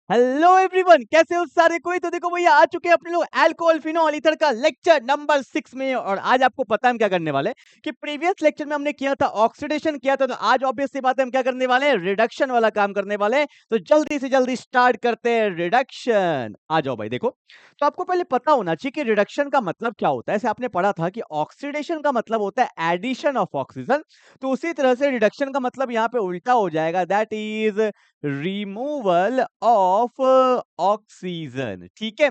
Hello everyone, कैसे हो सारे कोई। तो देखो भैया, आ चुके हैं अपने लोग अल्कोहल फिनोल ईथर का लेक्चर नंबर 6 में। और आज आपको पता है हम क्या करने वाले हैं कि प्रीवियस लेक्चर में हमने किया था ऑक्सीडेशन किया था, तो आज ऑब्वियस सी बात है हम क्या करने वाले हैं, रिडक्शन वाला काम करने वाले हैं। तो जल्दी से जल्दी स्टार्ट करते हैं रिडक्शन। आ जाओ भाई। देखो, तो आपको पहले पता होना चाहिए कि रिडक्शन का मतलब क्या होता है। ऐसे आपने पढ़ा था कि ऑक्सीडेशन का मतलब होता है एडिशन ऑफ ऑक्सीजन, तो उसी तरह से रिडक्शन का मतलब यहाँ पे उल्टा हो जाएगा, that is removal of oxygen. ठीक है।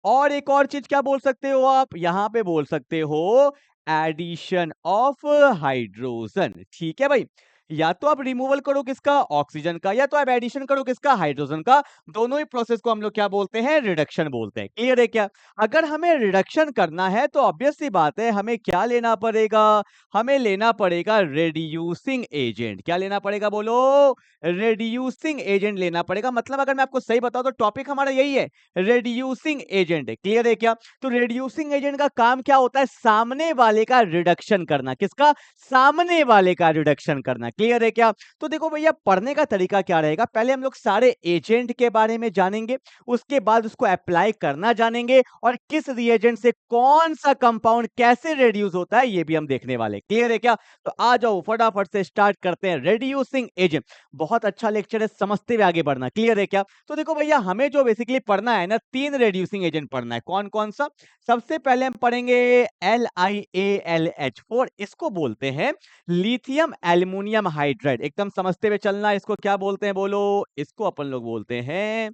और एक और चीज क्या बोल सकते हो आप, यहां पे बोल सकते हो एडिशन ऑफ हाइड्रोजन। ठीक है भाई। या तो आप रिमूवल करो किसका, ऑक्सीजन का, या तो आप एडिशन करो किसका, हाइड्रोजन का। दोनों ही प्रोसेस को हम लोग क्या बोलते हैं, रिडक्शन बोलते हैं। क्लियर है क्या। अगर हमें रिडक्शन करना है तो ऑब्वियस सी बात है हमें क्या लेना पड़ेगा, हमें लेना पड़ेगा रेड्यूसिंग एजेंट। क्या लेना पड़ेगा बोलो, रेड्यूसिंग एजेंट लेना पड़ेगा। मतलब अगर मैं आपको सही बताऊं तो टॉपिक हमारा यही है, रेड्यूसिंग एजेंट है। क्लियर है क्या। तो रेड्यूसिंग एजेंट का काम क्या होता है, सामने वाले का रिडक्शन करना। किसका, सामने वाले का रिडक्शन करना। क्लियर है क्या। तो देखो भैया, पढ़ने का तरीका क्या रहेगा, पहले हम लोग सारे एजेंट के बारे में जानेंगे, उसके बाद उसको अप्लाई करना जानेंगे, और किस रिएजेंट से कौन सा कंपाउंड कैसे रेड्यूस होता है ये भी हम देखने वाले। क्लियर है क्या। तो आ जाओ फटाफट से स्टार्ट करते हैं रेड्यूसिंग एजेंट। बहुत अच्छा लेक्चर है, समझते हुए आगे बढ़ना। क्लियर है क्या। तो देखो भैया, हमें जो बेसिकली पढ़ना है ना, 3 रेड्यूसिंग एजेंट पढ़ना है। कौन कौन सा, सबसे पहले हम पढ़ेंगे LiAlH4। इसको बोलते हैं लिथियम एल्युमिनियम हाइड्राइड। एकदम समझते हुए चलना, इसको क्या बोलते हैं बोलो, इसको अपन लोग बोलते हैं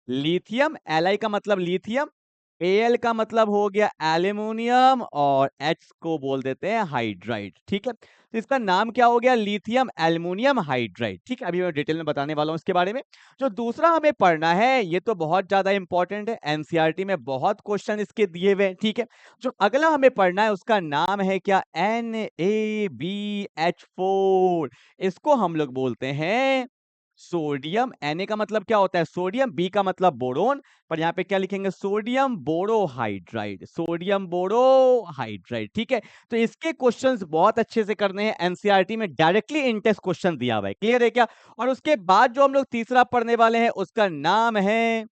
लिथियम। Li का मतलब लिथियम, Al का मतलब हो गया एल्युमिनियम, और H को बोल देते हैं हाइड्राइड। ठीक है। तो इसका नाम क्या हो गया, लिथियम एल्युमिनियम हाइड्राइड। ठीक है, अभी मैं डिटेल में बताने वाला हूं इसके बारे में। जो दूसरा हमें पढ़ना है ये तो बहुत ज्यादा इंपॉर्टेंट है, एनसीईआरटी में बहुत क्वेश्चन इसके दिए हुए हैं। ठीक है। जो अगला हमें पढ़ना है उसका नाम है क्या, NaBH4। इसको हम लोग बोलते हैं सोडियम। Na का मतलब क्या होता है, सोडियम। B का मतलब बोरोन, पर यहाँ पे क्या लिखेंगे, सोडियम बोरोहाइड्राइड, सोडियम बोरोहाइड्राइड। ठीक है। तो इसके क्वेश्चंस बहुत अच्छे से करने हैं, एनसीईआरटी में डायरेक्टली इन टेस्ट क्वेश्चन दिया हुआ है। क्लियर है क्या। और उसके बाद जो हम लोग तीसरा पढ़ने वाले हैं उसका नाम है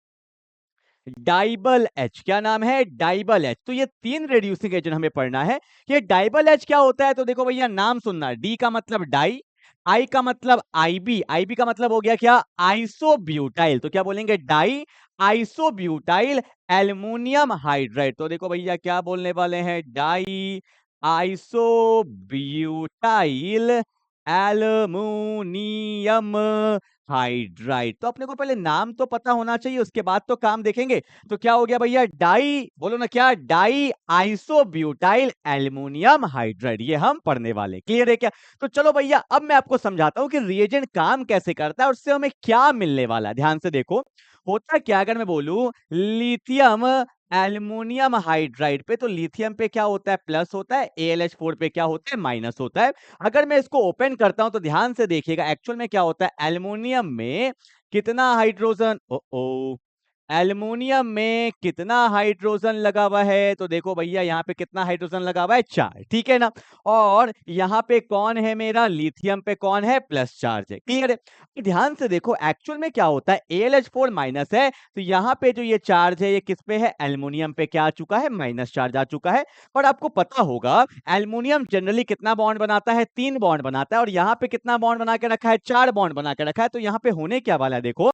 डाइबल एच। क्या नाम है, डाइबल एच। तो ये 3 रेड्यूसिंग एजेंट हमें पढ़ना है। ये डाइबल एच क्या होता है, तो देखो भैया नाम सुनना, डी का मतलब डाई, आई का मतलब आईबी, आईबी का मतलब हो गया क्या, आइसोब्यूटाइल। तो क्या बोलेंगे, डाई आइसोब्यूटाइल एल्युमिनियम हाइड्राइड। तो देखो भैया क्या बोलने वाले हैं, डाई आइसोब्यूटाइल एल्युमिनियम हाइड्राइड। तो अपने को पहले नाम तो पता होना चाहिए, उसके बाद तो काम देखेंगे। तो क्या हो गया भैया, डाई, बोलो ना क्या, डाई आइसोब्यूटाइल एल्युमिनियम हाइड्राइड, ये हम पढ़ने वाले। क्लियर है क्या। तो चलो भैया, अब मैं आपको समझाता हूं कि रिएजेंट काम कैसे करता है और उससे हमें क्या मिलने वाला है। ध्यान से देखो, होता क्या, अगर मैं बोलूं लिथियम एल्युमिनियम हाइड्राइड पे, तो लिथियम पे क्या होता है, प्लस होता है, AlH4 पे क्या होता है, माइनस होता है। अगर मैं इसको ओपन करता हूं तो ध्यान से देखिएगा, एक्चुअल में क्या होता है, एल्युमिनियम में कितना हाइड्रोजन, ओ एल्युमिनियम में कितना हाइड्रोजन लगा हुआ है, तो देखो भैया यहाँ पे कितना हाइड्रोजन लगा हुआ है, 4। ठीक है ना। और यहाँ पे कौन है मेरा, लिथियम पे कौन है, प्लस चार्ज है। क्लियर है। तो ध्यान से देखो, एक्चुअल में क्या होता है, AlH4 माइनस है, तो यहाँ पे जो ये चार्ज है ये किस पे है, एल्युमिनियम पे क्या आ चुका है, माइनस चार्ज आ चुका है। और आपको पता होगा एल्युमिनियम जनरली कितना बॉन्ड बनाता है, 3 बॉन्ड बनाता है, और यहाँ पे कितना बॉन्ड बना के रखा है, 4 बॉन्ड बना के रखा है। तो यहाँ पे होने क्या वाला है, देखो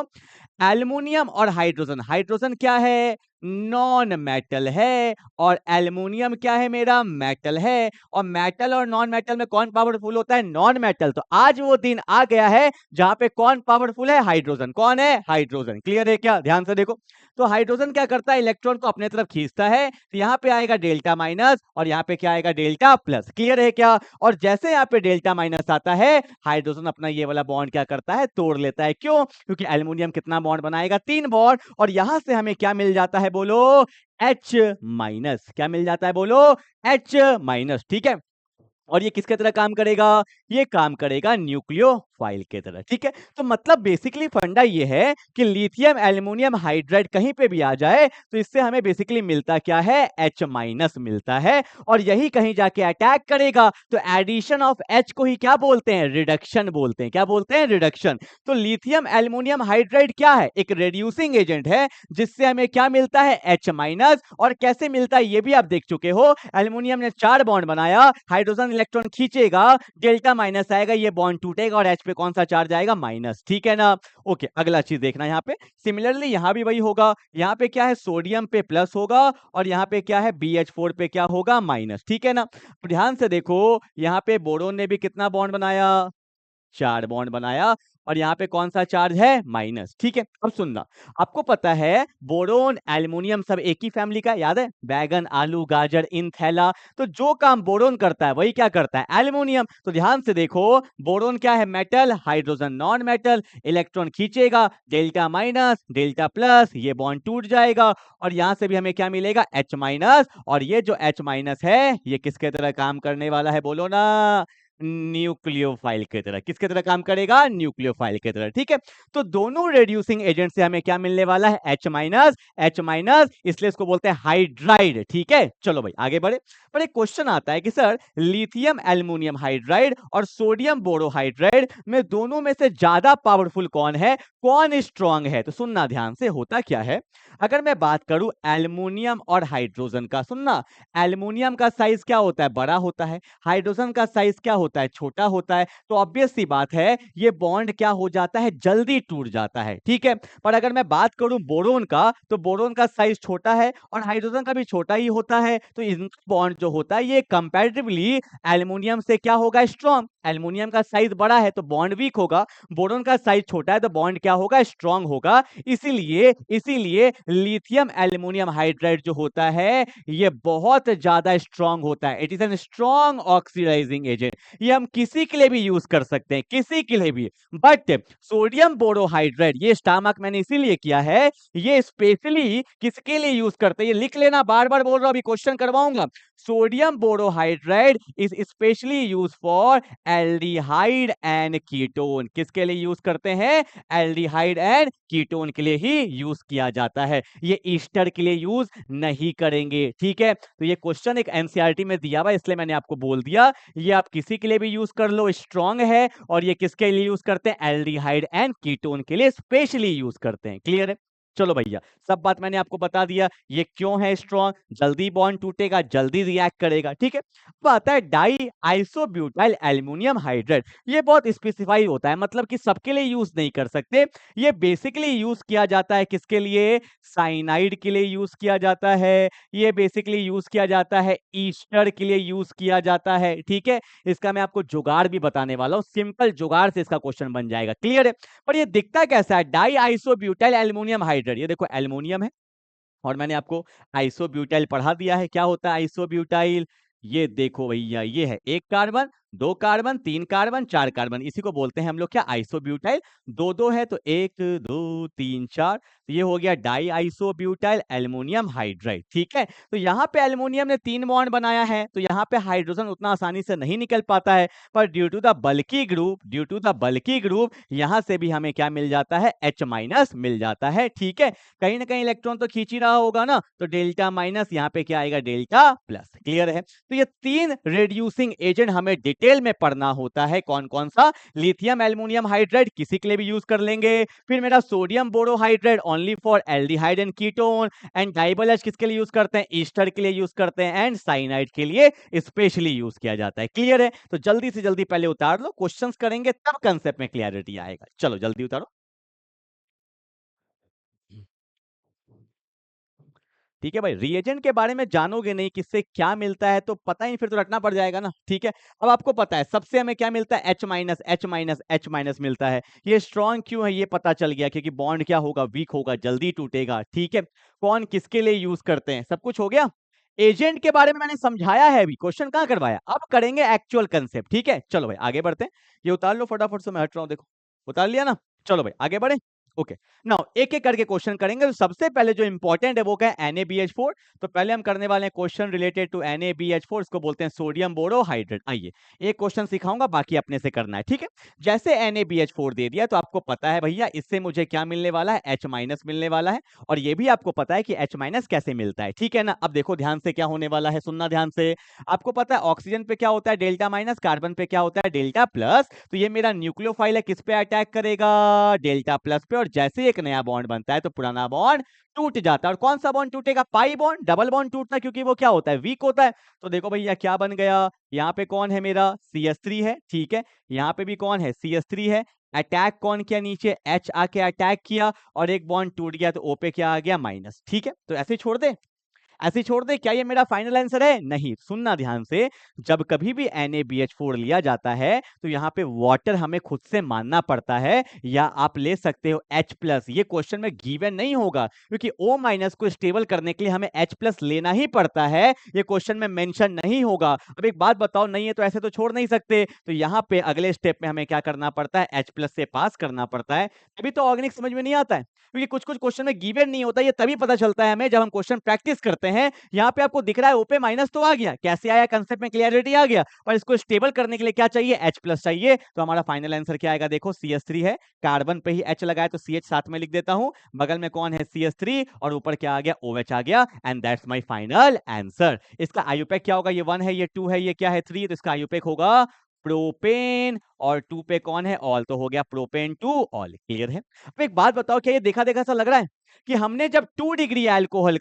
एल्युमिनियम और हाइड्रोजन, हाइड्रोजन क्या है, नॉन मेटल है, और एल्युमिनियम क्या है, मेरा मेटल है। और मेटल और नॉन मेटल में कौन पावरफुल होता है, नॉन मेटल। तो आज वो दिन आ गया है जहां पे कौन पावरफुल है, हाइड्रोजन। कौन है, हाइड्रोजन। क्लियर है क्या, ध्यान से देखो। तो हाइड्रोजन क्या करता है, इलेक्ट्रॉन को अपने तरफ खींचता है, तो यहाँ पे आएगा डेल्टा माइनस, और यहाँ पे क्या आएगा, डेल्टा प्लस। क्लियर है क्या। और जैसे यहाँ पे डेल्टा माइनस आता है, हाइड्रोजन अपना ये वाला बॉन्ड क्या करता है, तोड़ लेता है। क्यों, क्योंकि एल्युमिनियम कितना बॉन्ड बनाएगा, 3 बॉन्ड, और यहां से हमें क्या मिल जाता है बोलो, H माइनस। क्या मिल जाता है बोलो, H माइनस। ठीक है। और ये किसके तरह काम करेगा, ये काम करेगा न्यूक्लियो फाइल की तरह। ठीक है, तो मतलब बेसिकली फंडा ये है कि लिथियम एल्युमिनियम हाइड्राइड कहीं पे भी आ जाए तो इससे हमें बेसिकली मिलता क्या है, H माइनस मिलता है, और यही कहीं जाके अटैक करेगा तो एडिशन ऑफ H को ही क्या बोलते हैं, रिडक्शन बोलते हैं। क्या बोलते हैं, रिडक्शन। तो लिथियम एल्युमिनियम हाइड्राइड क्या है, एक रेड्यूसिंग एजेंट है जिससे हमें क्या मिलता है, H माइनस। और कैसे मिलता है ये भी आप देख चुके हो, एल्युमिनियम ने 4 बॉन्ड बनाया, हाइड्रोजन इलेक्ट्रॉन खींचेगा, डेल्टा माइनस आएगा, ये बॉन्ड टूटेगा और H पे कौन सा चार्ज आएगा, माइनस। ठीक है ना। ओके, अगला चीज देखना यहाँ पे, सिमिलरली यहाँ भी वही होगा। यहाँ पे क्या है, सोडियम पे प्लस होगा और यहाँ पे क्या है, BH4 पे क्या होगा, माइनस। ठीक है ना। ध्यान से देखो, यहाँ पे बोरोन ने भी कितना बॉन्ड बनाया, 4 बॉन्ड बनाया, और यहाँ पे कौन सा चार्ज है, माइनस। ठीक है, अब सुनना, आपको पता है बोरोन एल्युमिनियम सब एक ही फैमिली का, याद है, बैगन, आलू, गाजर, इन, थैला। तो जो काम बोरोन करता है वही क्या करता है, एल्युमिनियम। तो ध्यान से देखो, बोरोन क्या है, metal, hydrogen non metal, electron खींचेगा, डेल्टा माइनस, डेल्टा प्लस, ये बॉन्ड टूट जाएगा, और यहां से भी हमें क्या मिलेगा, H माइनस। और ये जो H माइनस है ये किसके तरह काम करने वाला है, बोलो ना, न्यूक्लियोफाइल की तरह। किसके तरह काम करेगा, न्यूक्लियोफाइल की तरह। ठीक है, तो दोनों रेड्यूसिंग एजेंट से हमें क्या मिलने वाला है, H माइनस, H माइनस, इसलिए इसको बोलते हैं हाइड्राइड। ठीक है, चलो भाई आगे बढ़े। पर एक क्वेश्चन आता है कि सर लिथियम एल्युमिनियम हाइड्राइड और सोडियम बोरोहाइड्राइड में दोनों में से ज्यादा पावरफुल कौन है, कौन स्ट्रांग है। तो सुनना ध्यान से, होता क्या है, अगर मैं बात करूं एल्युमिनियम और हाइड्रोजन का, सुनना, एल्युमिनियम का साइज क्या होता है, बड़ा होता है, हाइड्रोजन का साइज क्या होता है, छोटा होता है। तो ऑब्वियस सी बात है ये बॉन्ड क्या हो जाता है, जल्दी टूट जाता है। ठीक है, पर अगर मैं बात करूं बोरोन का, तो बोरोन का साइज छोटा है और हाइड्रोजन का भी छोटा ही होता है, तो इनका बॉन्ड जो होता है ये कंपैरेटिवली एल्युमिनियम से क्या होगा, स्ट्रॉन्ग। एल्युमिनियम का साइज बड़ा है तो बॉन्ड वीक होगा, बोरोन का साइज छोटा है तो बॉन्ड क्या होगा, स्ट्रांग होगा। इसीलिए इसीलिए लिथियम एल्युमिनियम हाइड्राइड जो होता है ये बहुत ज्यादा स्ट्रांग होता है। It is an strong oxidising agent. ये हम किसी के लिए भी यूज कर सकते हैं, किसी के लिए भी। बट सोडियम बोरोहाइड्राइड, ये स्टामक मैंने इसीलिए किया है, ये स्पेशली किसके लिए यूज करते हैं, ये लिख लेना, बार बार बोल रहा हूं, अभी क्वेश्चन करवाऊंगा। Sodium borohydride is specially use for aldehyde and ketone. किसके लिए यूज करते हैं, एल्डिहाइड एंड कीटोन के लिए ही यूज किया जाता है, ये ईस्टर के लिए यूज नहीं करेंगे। ठीक है, तो ये क्वेश्चन एक एनसीईआरटी में दिया हुआ, इसलिए मैंने आपको बोल दिया, ये आप किसी के लिए भी यूज कर लो, स्ट्रांग है। और ये किसके लिए यूज करते हैं, एल्डिहाइड एंड कीटोन के लिए स्पेशली यूज करते हैं। क्लियर है, चलो भैया, सब बात मैंने आपको बता दिया, ये क्यों है स्ट्रॉन्ग, जल्दी बॉन्ड टूटेगा, जल्दी रिएक्ट करेगा। ठीक है, अब आता है डाई आइसोब्यूटाइल एल्युमिनियम हाइड्राइड। ये बहुत स्पेसिफाई होता है, मतलब कि सबके लिए यूज नहीं कर सकते। ये बेसिकली यूज किया जाता है किसके लिए, साइनाइड के लिए यूज किया जाता है, ये बेसिकली यूज किया जाता है ईस्टर के लिए यूज किया जाता है। ठीक है, इसका मैं आपको जुगाड़ भी बताने वाला हूं, सिंपल जुगाड़ से इसका क्वेश्चन बन जाएगा। क्लियर है, पर ये दिखता कैसा है, डाई आइसोब्यूटाइल एल्युमिनियम हाइड्राइड। ये देखो एल्युमिनियम है और मैंने आपको आइसोब्यूटाइल पढ़ा दिया है, क्या होता है आइसोब्यूटाइल। ये देखो भैया, ये है एक कार्बन, दो कार्बन, तीन कार्बन, चार कार्बन, इसी को बोलते हैं हम लोग क्या, आइसोब्यूटाइल। दो दो है तो एक, दो, तीन, चार, तो ये हो गया डाई आइसोब्यूटाइल एल्युमिनियम हाइड्राइड। ठीक है, तो यहाँ पे एल्युमिनियम ने 3 बॉन्ड बनाया है, तो यहाँ पे हाइड्रोजन उतना आसानी से नहीं निकल पाता है, पर due to the bulky group, due to the bulky group, यहाँ से भी हमें क्या मिल जाता है, H माइनस मिल जाता है। ठीक है, कहीं ना कहीं इलेक्ट्रॉन तो खींच ही रहा होगा ना, तो डेल्टा माइनस, यहाँ पे क्या आएगा, डेल्टा प्लस। क्लियर है, तो ये 3 रेड्यूसिंग एजेंट हमें डिटेल में पढ़ना होता है। कौन कौन सा, लिथियम एल्युमिनियम हाइड्राइड किसी के लिए भी यूज कर लेंगे, फिर मेरा sodium borohydride only for aldehyde and ketone, and DIBAL H किसके लिए यूज करते हैं, ईस्टर के लिए यूज करते हैं, एंड साइनाइड के लिए स्पेशली यूज किया जाता है। क्लियर है, तो जल्दी से जल्दी पहले उतार लो, क्वेश्चंस करेंगे तब कंसेप्ट में क्लियरिटी आएगा। चलो जल्दी उतारो। ठीक है भाई, रिएजेंट के बारे में जानोगे नहीं किससे क्या मिलता है तो पता ही नहीं, फिर तो रटना पड़ जाएगा ना। ठीक है, अब आपको पता है सबसे हमें क्या मिलता है, H minus, H minus, H minus मिलता है। ये स्ट्रॉन्ग क्यों है ये पता चल गया, क्योंकि बॉन्ड क्या होगा, वीक होगा, जल्दी टूटेगा। ठीक है, कौन किसके लिए यूज करते हैं, सब कुछ हो गया। एजेंट के बारे में मैंने समझाया है, अभी क्वेश्चन कहां करवाया, अब करेंगे एक्चुअल कंसेप्ट। ठीक है, चलो भाई आगे बढ़ते हैं, ये उतार लो फटाफट से, मैं हट रहा हूं, देखो उतार लिया ना। चलो भाई आगे बढ़े। ओके, नाउ एक एक करके क्वेश्चन करेंगे। तो सबसे पहले जो इंपॉर्टेंट है वो क्या है, NaBH4। तो पहले हम करने वाले हैं क्वेश्चन रिलेटेड टू NaBH4, इसको बोलते हैं सोडियम बोरोहाइड्रेट। आइए एक क्वेश्चन सिखाऊंगा, बाकी अपने से करना है, ठीक है। जैसे NaBH4 दे दिया तो आपको पता है भैया इससे मुझे क्या मिलने वाला है, H माइनस मिलने वाला है। और ये भी आपको पता है कि H माइनस कैसे मिलता है, ठीक है ना। अब देखो ध्यान से क्या होने वाला है, सुनना ध्यान से। आपको पता है ऑक्सीजन पे क्या होता है, डेल्टा माइनस, कार्बन पे क्या होता है, डेल्टा प्लस। तो ये मेरा न्यूक्लियोफाइल है, किस पे अटैक करेगा, डेल्टा प्लस पे। और जैसे ही एक नया बॉन्ड बनता है तो पुराना बॉन्ड टूट जाता है। और कौन सा बॉन्ड टूटेगा, पाई बॉन्ड। डबल बॉन्ड टूटता है क्योंकि वो क्या होता है, वीक होता है। तो देखो भैया क्या बन गया, यहाँ पे कौन है मेरा, CH3 है, ठीक है। यहाँ पे भी कौन है, CH3 है। अटैक कौन किया, नीचे H आके अटैक किया और एक बॉन्ड टूट गया तो O पे क्या आ गया, माइनस, ठीक है। तो ऐसे छोड़ दे, ऐसे छोड़ दे। क्या ये मेरा फाइनल आंसर है, नहीं। सुनना ध्यान से, जब कभी भी NaBH4 लिया जाता है तो यहाँ पे वाटर हमें खुद से मानना पड़ता है, या आप ले सकते हो H+। ये क्वेश्चन में गिवन नहीं होगा क्योंकि O माइनस को स्टेबल करने के लिए हमें H+ लेना ही पड़ता है। ये क्वेश्चन में मेंशन नहीं होगा। अब एक बात बताओ, नहीं है तो ऐसे तो छोड़ नहीं सकते। तो यहाँ पे अगले स्टेप में हमें क्या करना पड़ता है, H+ से पास करना पड़ता है। तभी तो ऑर्गेनिक समझ में नहीं आता है, क्योंकि कुछ कुछ क्वेश्चन में गिवन नहीं होता। ये तभी पता चलता है हमें जब हम क्वेश्चन प्रैक्टिस करते हैं। यहाँ पे आपको दिख रहा है ओपे माइनस तो आ गया, कैसे आया, कंसेप्ट में क्लियरिटी आ गया। पर इसको स्टेबल करने के लिए क्या चाहिए, H+ चाहिए। तो हमारा फाइनल आंसर क्या आएगा, देखो CH3 है, कार्बन पे ही H लगाया तो CH साथ में लिख देता हूं, बगल में कौन है, CH3, और ऊपर क्या आ गया, OH आ गया। And that's my final answer. इसका आयुपेक क्या होगा, ये 1 है, ये 2 है, ये क्या है, 3। तो इसका आयुपेक होगा प्रोपेन, और 2 पे कौन है, ऑल। तो हो गया प्रोपेन 2 ऑल। क्लियर है। अब एक बात बताओ, क्या ये देखा देखा सा लग रहा है कि हमने जब 2 डिग्री अल्कोहल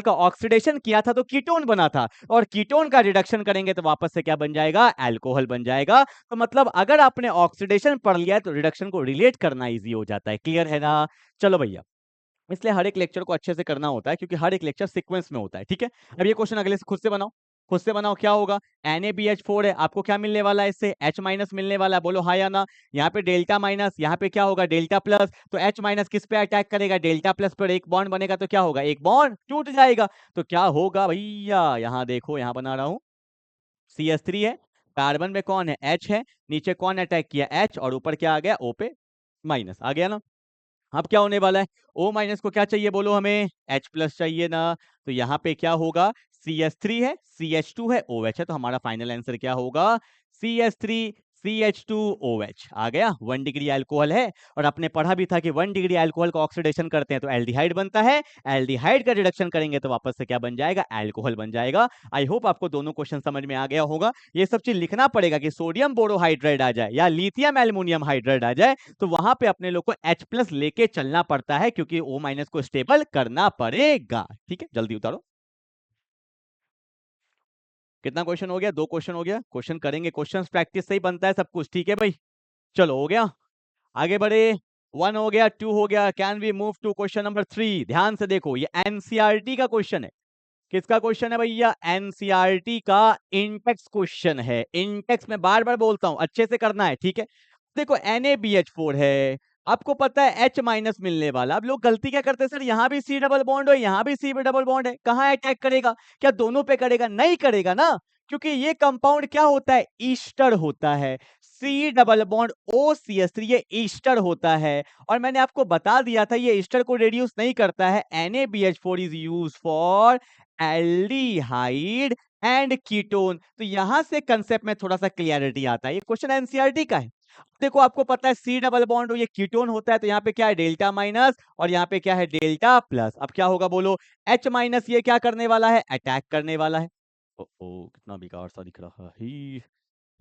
का ऑक्सीडेशन किया था तो कीटोन बना था, और कीटोन का रिडक्शन करेंगे तो वापस से क्या बन जाएगा, अल्कोहल बन जाएगा। तो मतलब अगर आपने ऑक्सीडेशन पढ़ लिया है तो रिडक्शन को रिलेट करना इजी हो जाता है। क्लियर है ना। चलो भैया, इसलिए हर एक लेक्चर को अच्छे से करना होता है, क्योंकि हर एक लेक्चर सीक्वेंस में होता है, ठीक है। अब ये क्वेश्चन अगले से खुद से बनाओ, खुद से बनाओ। क्या होगा, NaBH4 है, आपको क्या मिलने वाला है, इससे H माइनस मिलने वाला है, बोलो हाँ या ना। यहाँ पे डेल्टा माइनस, यहाँ पे क्या होगा, डेल्टा प्लस। तो H माइनस किस पे अटैक करेगा, डेल्टा प्लस पर। एक बॉन्ड बनेगा तो क्या होगा, एक बॉन्ड टूट जाएगा। तो क्या होगा भैया, यहाँ देखो, यहाँ बना रहा हूँ, CH3 है, कार्बन में कौन है, H है, नीचे कौन अटैक किया, H, और ऊपर क्या आ गया, O पे माइनस आ गया ना। अब क्या होने वाला है, O माइनस को क्या चाहिए, बोलो हमें, H+ चाहिए ना। तो यहाँ पे क्या होगा, CH3 है, CH2 है, OH है। तो हमारा फाइनल आंसर क्या होगा, CH3 CH2 OH आ गया। 1 डिग्री अल्कोहल है, और आपने पढ़ा भी था कि 1 डिग्री अल्कोहल का ऑक्सीडेशन करते हैं तो एल्डिहाइड बनता है, एल्डिहाइड का रिडक्शन करेंगे तो वापस से क्या बन जाएगा, अल्कोहल बन जाएगा। आई होप आपको दोनों क्वेश्चन समझ में आ गया होगा। ये सब चीज लिखना पड़ेगा कि सोडियम बोरोहाइड्राइड आ जाए या लिथियम एल्युमिनियम हाइड्राइड आ जाए तो वहां पे अपने लोग को H+ लेके चलना पड़ता है, क्योंकि O माइनस को स्टेबल करना पड़ेगा। ठीक है, जल्दी उतारो। कितना क्वेश्चन हो गया, 2 क्वेश्चन हो गया। क्वेश्चन करेंगे, क्वेश्चन प्रैक्टिस से ही बनता है सब कुछ, ठीक है भाई। चलो हो गया, आगे बढ़े। 1 हो गया, 2 हो गया। Can we move to question number 3। ध्यान से देखो, ये एनसीईआरटी का क्वेश्चन है। किसका क्वेश्चन है भैया, एनसीईआरटी का इंटेक्स क्वेश्चन है। इंटेक्स में बार बार बोलता हूं, अच्छे से करना है, ठीक है। देखो NaBH4 है, आपको पता है H माइनस मिलने वाला। अब लोग गलती क्या करते हैं, सर यहाँ भी C डबल बॉन्ड है, यहाँ भी C डबल बॉन्ड है, कहाँ अटैक करेगा, क्या दोनों पे करेगा, नहीं करेगा ना। क्योंकि ये कंपाउंड क्या होता है, ईस्टर होता है। C डबल बॉन्ड OCH3 ये ईस्टर होता है। और मैंने आपको बता दिया था ये ईस्टर को रिड्यूस नहीं करता है। NaBH4 is use for aldehyde and ketone. तो यहां से कंसेप्ट में थोड़ा सा क्लियरिटी आता है। ये क्वेश्चन एनसीईआरटी का है। देखो आपको पता है C डबल बॉन्ड ये कीटोन होता है, तो यहाँ पे क्या है, डेल्टा माइनस, और यहाँ पे क्या है, डेल्टा प्लस। अब क्या होगा बोलो, H माइनस ये क्या करने वाला है, अटैक करने वाला है। ओ, कितना बेकार सा दिख रहा है।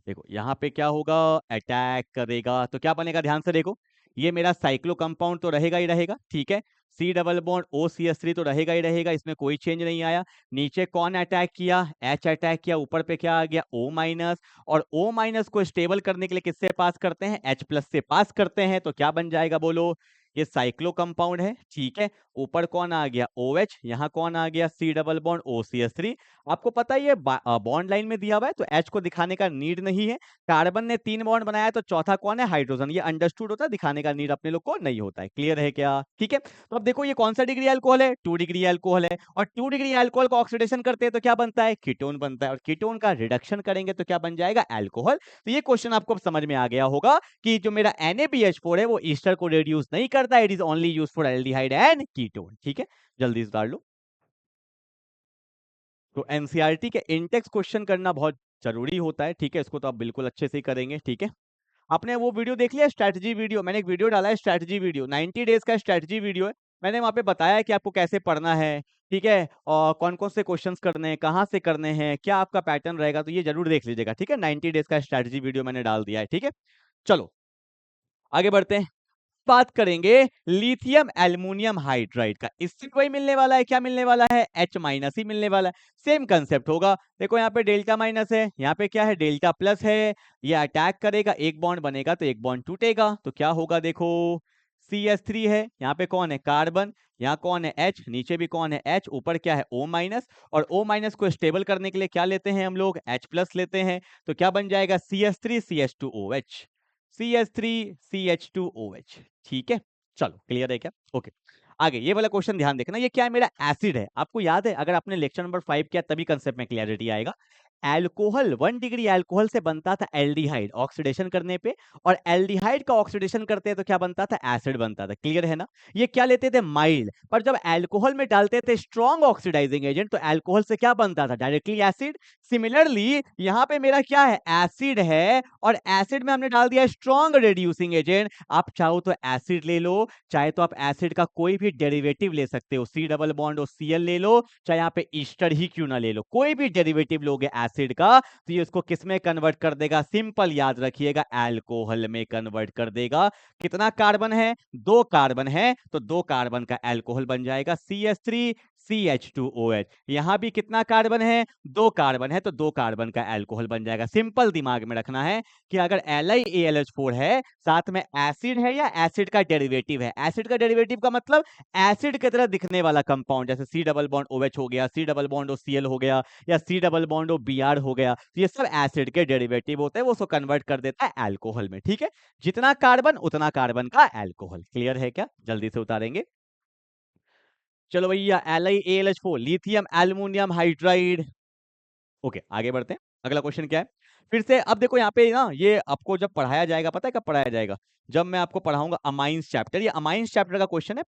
देखो यहाँ पे क्या होगा, अटैक करेगा तो क्या बनेगा, ध्यान से देखो। ये मेरा साइक्लो कंपाउंड तो रहेगा ही रहेगा, ठीक है। C डबल बॉन्ड OCH3 तो रहेगा ही रहेगा, इसमें कोई चेंज नहीं आया। नीचे कौन अटैक किया, H अटैक किया, ऊपर पे क्या आ गया, O माइनस। और O माइनस को स्टेबल करने के लिए किससे पास करते हैं, H+ से पास करते हैं। तो क्या बन जाएगा बोलो, ये साइक्लो कंपाउंड है, ठीक है। ऊपर कौन आ गया OH, यहाँ कौन आ गया C डबल बॉन्ड OCH3। आपको पता है ये बॉन्ड लाइन में दिया हुआ है तो H को दिखाने का नीड नहीं है। कार्बन ने 3 बॉन्ड बनाया तो चौथा कौन है, हाइड्रोजन। ये अंडरस्टूड होता है, दिखाने का नीड अपने लोग को नहीं होता है। क्लियर है क्या? ठीक है, तो अब देखो ये कौन सा डिग्री अल्कोहल है, 2 डिग्री अल्कोहल है। और 2 डिग्री अल्कोहल का ऑक्सीडेशन करते हैं तो क्या बनता है, कीटोन बनता है। और कीटोन का रिडक्शन करेंगे तो क्या बन जाएगा, अल्कोहल। तो ये क्वेश्चन आपको अब समझ में आ गया होगा कि जो मेरा NaBH4 है वो ईस्टर को रिड्यूस नहीं करता, it is only used for aldehyde and ketone. ठीक है, जल्दी से उतार लो। तो एनसीईआरटी के इंटेक्स क्वेश्चन करना बहुत जरूरी होता है। ठीक है, इसको तो आप बिल्कुल अच्छे से ही करेंगे। ठीक है, आपने वो वीडियो देख लिया, स्ट्रैटेजी वीडियो? मैंने एक वीडियो डाला है, स्ट्रैटेजी वीडियो, 90 डेज का स्ट्रैटेजी वीडियो है। मैंने वहां पे बताया कि आपको कैसे पढ़ना है, ठीक है, और कौन कौन से क्वेश्चंस करने हैं, कहाँ से करने हैं, क्या आपका पैटर्न रहेगा, तो ये जरूर देख लीजिएगा। ठीक है, 90 डेज का स्ट्रैटेजी वीडियो मैंने डाल दिया है। ठीक है, चलो आगे बढ़ते हैं। बात करेंगे लिथियम एल्युमिनियम हाइड्राइड का। इससे कोई मिलने वाला है, क्या मिलने वाला है, H माइनस ही मिलने वाला है। सेम कंसेप्ट होगा। देखो यहाँ पे डेल्टा माइनस है, यहाँ पे क्या है, डेल्टा प्लस है। ये अटैक करेगा, एक बॉन्ड बनेगा तो एक बॉन्ड टूटेगा, तो क्या होगा, देखो CH3 है, यहाँ पे कौन है, कार्बन, यहाँ कौन है, H, नीचे भी कौन है, H, ऊपर क्या है, O माइनस। और O माइनस को स्टेबल करने के लिए क्या लेते हैं हम लोग, H प्लस लेते हैं। तो क्या बन जाएगा, CH3 CH2OH, CH3 CH2OH। ठीक है, चलो क्लियर है क्या? ओके, आगे ये वाला क्वेश्चन ध्यान देखना। ये क्या है, मेरा एसिड है। आपको याद है, अगर आपने लेक्चर नंबर 5 किया तभी कंसेप्ट में क्लियरिटी आएगा। एल्कोहल 1 डिग्री एल्कोहल से बनता था एल्डिहाइड ऑक्सीडेशन करने पे, और एल्डिहाइड का ऑक्सीडेशन करते हैं तो क्या बनता था, एसिड बनता था। क्लियर है ना? ये क्या लेते थे, माइल्ड, पर जब एल्कोहल में डालते थे स्ट्रॉन्ग ऑक्सीडाइजिंग एजेंट तो एल्कोहल से क्या बनता था, डायरेक्टली एसिड। सिमिलरली यहाँ पे मेरा क्या है, एसिड है, और एसिड में हमने डाल दिया स्ट्रॉन्ग रिड्यूसिंग एजेंट। आप चाहो तो एसिड ले लो, चाहे तो आप एसिड का कोई भी डेरिवेटिव ले सकते हो, C डबल बॉन्ड और Cl ले लो, चाहे यहाँ पे ईस्टर ही क्यों ना ले लो, कोई भी डेरिवेटिव लोगे एसिड का तो ये उसको किस में कन्वर्ट कर देगा, सिंपल याद रखिएगा, अल्कोहल में कन्वर्ट कर देगा। कितना कार्बन है, 2 कार्बन है, तो 2 कार्बन का अल्कोहल बन जाएगा CH3 CH2OH। यहां भी कितना कार्बन है, 2 कार्बन है, तो 2 कार्बन का अल्कोहल बन जाएगा। सिंपल दिमाग में रखना है कि अगर LiAlH4 है, साथ में एसिड है या एसिड का डेरिवेटिव है, एसिड का डेरिवेटिव का मतलब एसिड की तरह दिखने वाला कंपाउंड, जैसे C डबल बॉन्ड OH हो गया, C डबल बॉन्ड Cl हो गया, या C डबल बॉन्ड Br हो गया, तो ये सब एसिड के डेरिवेटिव होते हैं, वो उसको कन्वर्ट कर देता है अल्कोहल में। ठीक है, जितना कार्बन उतना कार्बन का अल्कोहल। क्लियर है क्या? जल्दी से उतारेंगे। चलो भैया, LiAlH4 lithium aluminium hydride. Okay, आगे बढ़ते हैं। अगला क्वेश्चन क्या है, फिर से अब देखो यहाँ पे ना, ये आपको जब पढ़ाया जाएगा, पता है कब पढ़ाया जाएगा, जब मैं आपको पढ़ाऊंगा अमाइंस चैप्टर। ये अमाइंस चैप्टर का क्वेश्चन है,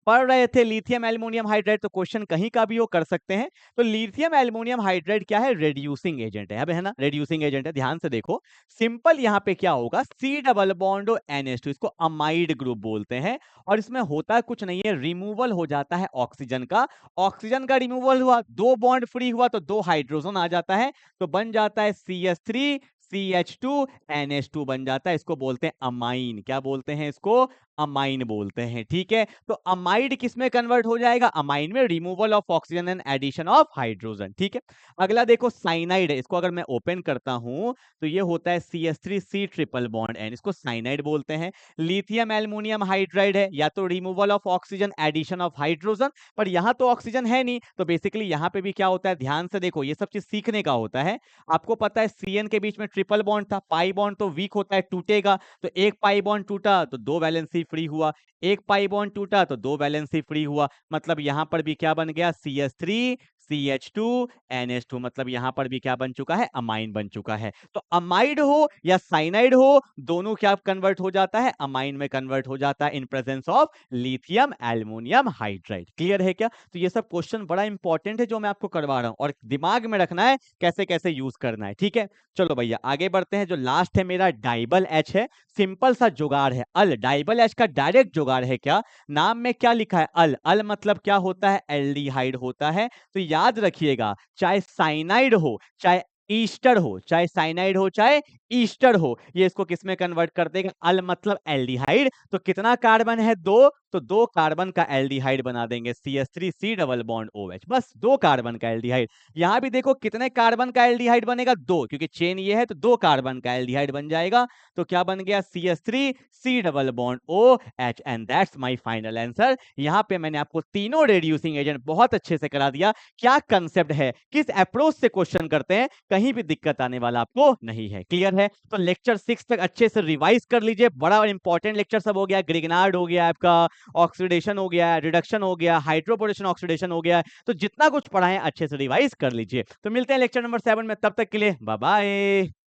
पढ़ रहे थे लिथियम एल्युमिनियम हाइड्राइड, तो क्वेश्चन कहीं का भी वो कर सकते हैं। तो लिथियम एल्युमिनियम हाइड्राइड क्या है, रेड्यूसिंग एजेंट है, अब है ना, रेड्यूसिंग एजेंट है। ध्यान से देखो, सिंपल यहाँ पे क्या होगा, C डबल बॉन्ड NH2, इसको अमाइड ग्रुप बोलते हैं। और इसमें होता कुछ नहीं है, रिमूवल हो जाता है ऑक्सीजन का। ऑक्सीजन का रिमूवल हुआ, 2 बॉन्ड फ्री हुआ, तो 2 हाइड्रोजन आ जाता है, तो बन जाता है CH3 CH2 NH2 बन जाता है। इसको बोलते हैं अमाइन। क्या बोलते हैं इसको, अमाइन बोलते हैं। ठीक है, तो अमाइड किस में कन्वर्ट हो जाएगा, अमाइन में, removal of oxygen and addition of hydrogen. ठीक है, अगला देखो साइनाइड है, इसको अगर मैं ओपन करता हूं तो ये होता है CH3 C triple bond N, इसको साइनाइड बोलते हैं। लिथियम एल्युमिनियम हाइड्राइड है, या तो removal of oxygen addition of hydrogen, पर यहां तो ऑक्सीजन है नहीं, तो बेसिकली यहां पे भी क्या होता है, ध्यान से देखो, ये सब चीज सीखने का होता है। आपको पता है CN के बीच में ट्रिपल बॉन्ड था, पाई बॉन्ड तो वीक होता है, टूटेगा, तो एक पाई बॉन्ड टूटा तो 2 वैलेंसी फ्री हुआ, एक पाई बॉन्ड टूटा तो 2 वैलेंसी फ्री हुआ, मतलब यहां पर भी क्या बन गया, CH3 CH2 NH2, मतलब यहां पर भी क्या बन चुका है, अमाइन बन चुका है। तो अमाइड हो या साइनाइड हो, दोनों क्या कन्वर्ट हो जाता है, अमाइन में कन्वर्ट हो जाता है in presence of lithium aluminium hydride. Clear है क्या? तो ये सब क्वेश्चन बड़ा इंपॉर्टेंट है जो मैं आपको करवा रहा हूं, और दिमाग में रखना है कैसे कैसे यूज करना है। ठीक है, चलो भैया आगे बढ़ते हैं। जो लास्ट है मेरा डाइबल H है, सिंपल सा जुगाड़ है, अल। डाइबल H का डायरेक्ट जुगाड़ है क्या, नाम में क्या लिखा है, अल। अल मतलब क्या होता है, एल्डिहाइड होता है। तो याद रखिएगा, चाहे साइनाइड हो चाहे ईस्टर हो, चाहे साइनाइड हो चाहे ईस्टर हो, ये इसको किस में कन्वर्ट कर देगा? अल मतलब एल्डिहाइड, तो कितना कार्बन है? 2, तो 2 कार्बन का एल्डिहाइड बना देंगे, CH3C डबल बॉन्ड OH, बस 2 कार्बन का एल्डिहाइड। यहां भी देखो कितने कार्बन का एल्डिहाइड बनेगा? 2, क्योंकि चेन ये है तो 2 कार्बन का एल्डिहाइड बन जाएगा। तो क्या बन गया? CH3C double bond OH, and that's my final answer. यहां पे मैंने आपको तीनों रिड्यूसिंग एजेंट बहुत अच्छे से करा दिया। क्या कंसेप्ट है, किस अप्रोच से क्वेश्चन करते हैं, कहीं भी दिक्कत आने वाला आपको नहीं है। क्लियर है? तो लेक्चर 6 तक अच्छे से रिवाइज कर लीजिए, बड़ा इंपॉर्टेंट लेक्चर सब हो गया। ग्रिग्नार्ड हो गया आपका, ऑक्सीडेशन हो गया, रिडक्शन हो गया, हाइड्रोपोरेशन ऑक्सीडेशन हो गया। तो जितना कुछ पढ़ा है अच्छे से रिवाइज कर लीजिए। तो मिलते हैं लेक्चर नंबर 7 में, तब तक के लिए बाय बाय।